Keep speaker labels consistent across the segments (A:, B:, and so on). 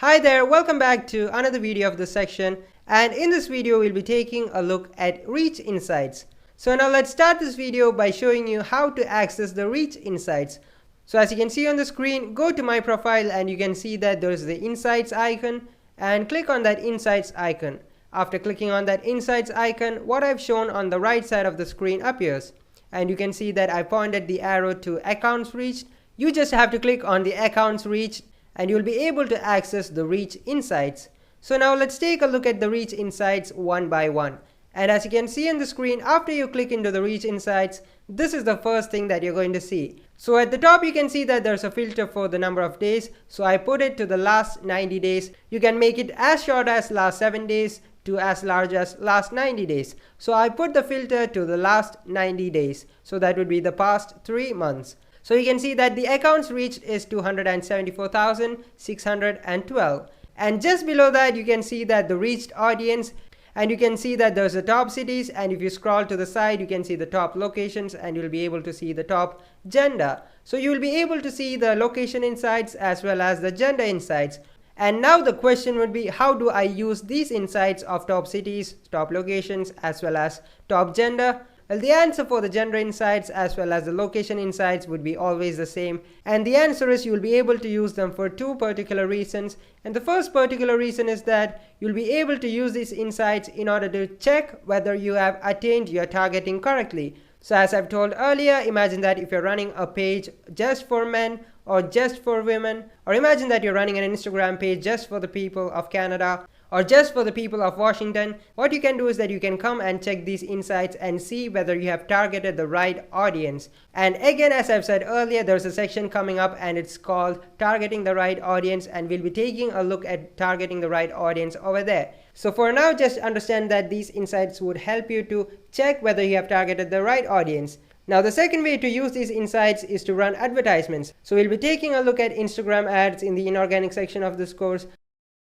A: Hi there, welcome back to another video of this section, and in this video we'll be taking a look at Reach Insights. So now let's start this video by showing you how to access the Reach Insights. So as you can see on the screen, go to my profile and you can see that there's the Insights icon, and click on that Insights icon. After clicking on that Insights icon, what I've shown on the right side of the screen appears, and you can see that I pointed the arrow to Accounts Reached. You just have to click on the Accounts Reached and you'll be able to access the Reach Insights. So now let's take a look at the Reach Insights one by one. And as you can see on the screen, after you click into the Reach Insights, this is the first thing that you're going to see. So at the top you can see that there's a filter for the number of days. So I put it to the last 90 days. You can make it as short as last 7 days to as large as last 90 days. So I put the filter to the last 90 days. So that would be the past 3 months. So you can see that the accounts reached is 274,612. And just below that you can see that the reached audience, and you can see that there's the top cities, and if you scroll to the side you can see the top locations, and you'll be able to see the top gender. So you'll be able to see the location insights as well as the gender insights. And now the question would be, how do I use these insights of top cities, top locations as well as top gender? Well, the answer for the gender insights as well as the location insights would be always the same, and the answer is you'll be able to use them for two particular reasons. And the first particular reason is that you'll be able to use these insights in order to check whether you have attained your targeting correctly. So as I've told earlier, imagine that if you're running a page just for men or just for women, or imagine that you're running an Instagram page just for the people of Canada or just for the people of Washington, what you can do is that you can come and check these insights and see whether you have targeted the right audience. And again, as I've said earlier, there's a section coming up and it's called Targeting the Right Audience, and we'll be taking a look at targeting the right audience over there. So for now, just understand that these insights would help you to check whether you have targeted the right audience. Now the second way to use these insights is to run advertisements. So we'll be taking a look at Instagram ads in the inorganic section of this course.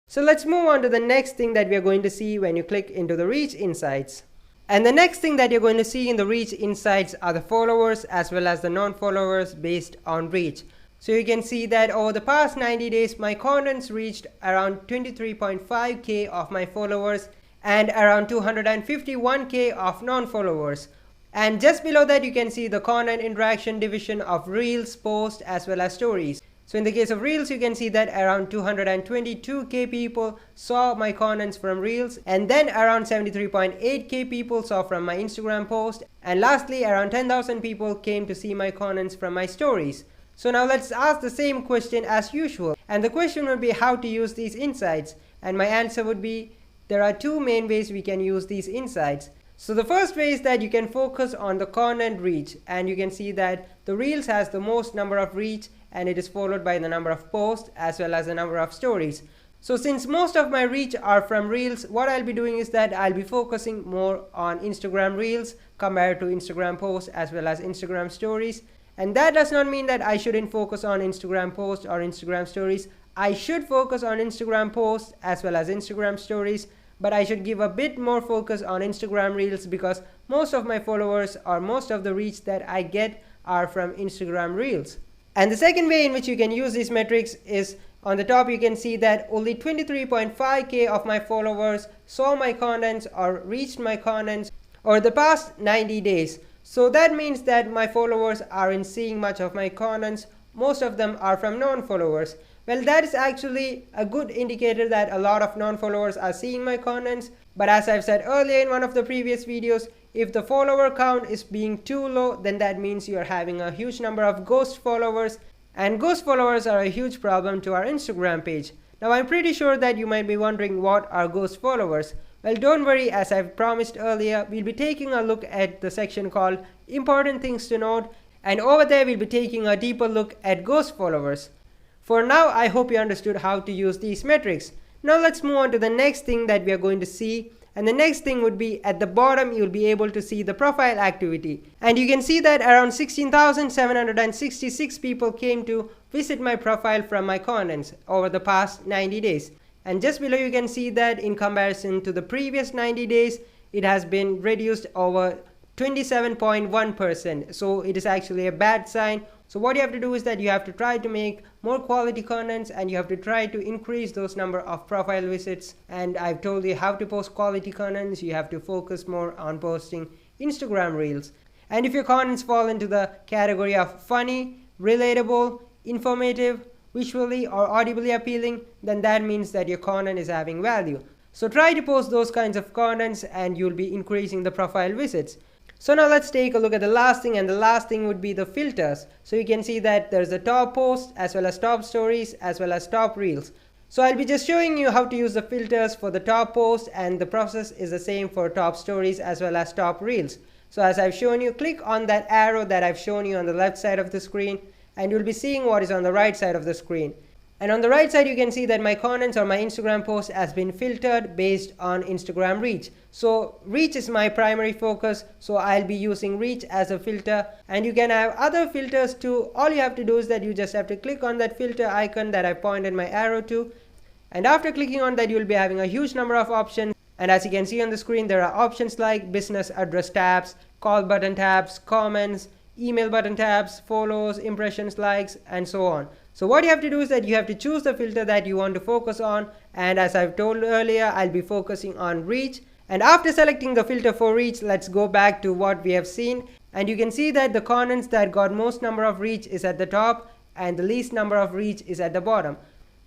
A: So let's move on to the next thing that we are going to see when you click into the Reach Insights. And the next thing that you're going to see in the Reach Insights are the followers as well as the non-followers based on reach. So you can see that over the past 90 days, my contents reached around 23.5k of my followers and around 251k of non-followers. And just below that you can see the content interaction division of Reels, Posts as well as Stories. So in the case of Reels, you can see that around 222k people saw my contents from Reels, and then around 73.8k people saw from my Instagram post, and lastly around 10,000 people came to see my contents from my stories. So now let's ask the same question as usual, and the question would be how to use these insights, and my answer would be there are two main ways we can use these insights. So the first way is that you can focus on the content reach, and you can see that the Reels has the most number of reach, and it is followed by the number of posts as well as the number of stories. So since most of my reach are from Reels, what I'll be doing is that I'll be focusing more on Instagram Reels compared to Instagram posts as well as Instagram stories. And that does not mean that I shouldn't focus on Instagram posts or Instagram stories. I should focus on Instagram posts as well as Instagram stories, but I should give a bit more focus on Instagram Reels because most of my followers or most of the reach that I get are from Instagram Reels. And the second way in which you can use these metrics is on the top you can see that only 23.5k of my followers saw my contents or reached my contents over the past 90 days. So that means that my followers aren't seeing much of my contents. Most of them are from non-followers. Well, that is actually a good indicator that a lot of non-followers are seeing my contents. But as I've said earlier in one of the previous videos, if the follower count is being too low, then that means you're having a huge number of ghost followers, and ghost followers are a huge problem to our Instagram page. Now I'm pretty sure that you might be wondering what are ghost followers. Well, don't worry, as I've promised earlier, we'll be taking a look at the section called Important Things to Note, and over there we'll be taking a deeper look at ghost followers. For now, I hope you understood how to use these metrics. Now let's move on to the next thing that we are going to see. And the next thing would be at the bottom you'll be able to see the profile activity, and you can see that around 16,766 people came to visit my profile from my contents over the past 90 days. And just below you can see that in comparison to the previous 90 days it has been reduced over 27.1%. So it is actually a bad sign. So what you have to do is that you have to try to make more quality contents, and you have to try to increase those number of profile visits. And I've told you how to post quality contents. You have to focus more on posting Instagram reels. And if your contents fall into the category of funny, relatable, informative, visually or audibly appealing, then that means that your content is having value. So try to post those kinds of contents and you'll be increasing the profile visits. So now let's take a look at the last thing, and the last thing would be the filters. So you can see that there's a top post as well as top stories as well as top reels. So I'll be just showing you how to use the filters for the top post, and the process is the same for top stories as well as top reels. So as I've shown you, click on that arrow that I've shown you on the left side of the screen, and you'll be seeing what is on the right side of the screen. And on the right side you can see that my contents or my Instagram post has been filtered based on Instagram reach. So reach is my primary focus, so I'll be using reach as a filter, and you can have other filters too. All you have to do is that you just have to click on that filter icon that I pointed my arrow to, and after clicking on that you'll be having a huge number of options. And as you can see on the screen, there are options like business address tabs, call button tabs, comments, email button tabs, follows, impressions, likes, and so on. So what you have to do is that you have to choose the filter that you want to focus on, and as I've told earlier, I'll be focusing on reach. And after selecting the filter for reach, let's go back to what we have seen, and you can see that the contents that got most number of reach is at the top and the least number of reach is at the bottom.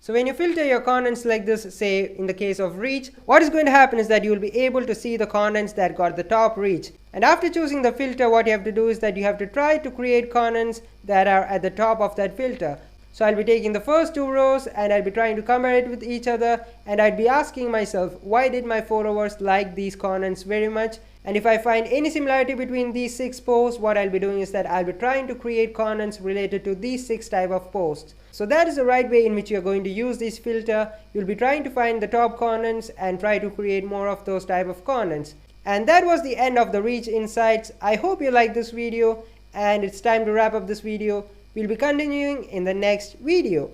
A: So when you filter your contents like this, say in the case of reach, what is going to happen is that you will be able to see the contents that got the top reach. And after choosing the filter, what you have to do is that you have to try to create contents that are at the top of that filter. So I'll be taking the first two rows and I'll be trying to compare it with each other, and I'd be asking myself, why did my followers like these contents very much? And if I find any similarity between these 6 posts, what I'll be doing is that I'll be trying to create contents related to these 6 type of posts. So that is the right way in which you're going to use this filter. You'll be trying to find the top contents and try to create more of those type of contents. And that was the end of the reach insights. I hope you liked this video, and it's time to wrap up this video. We'll be continuing in the next video.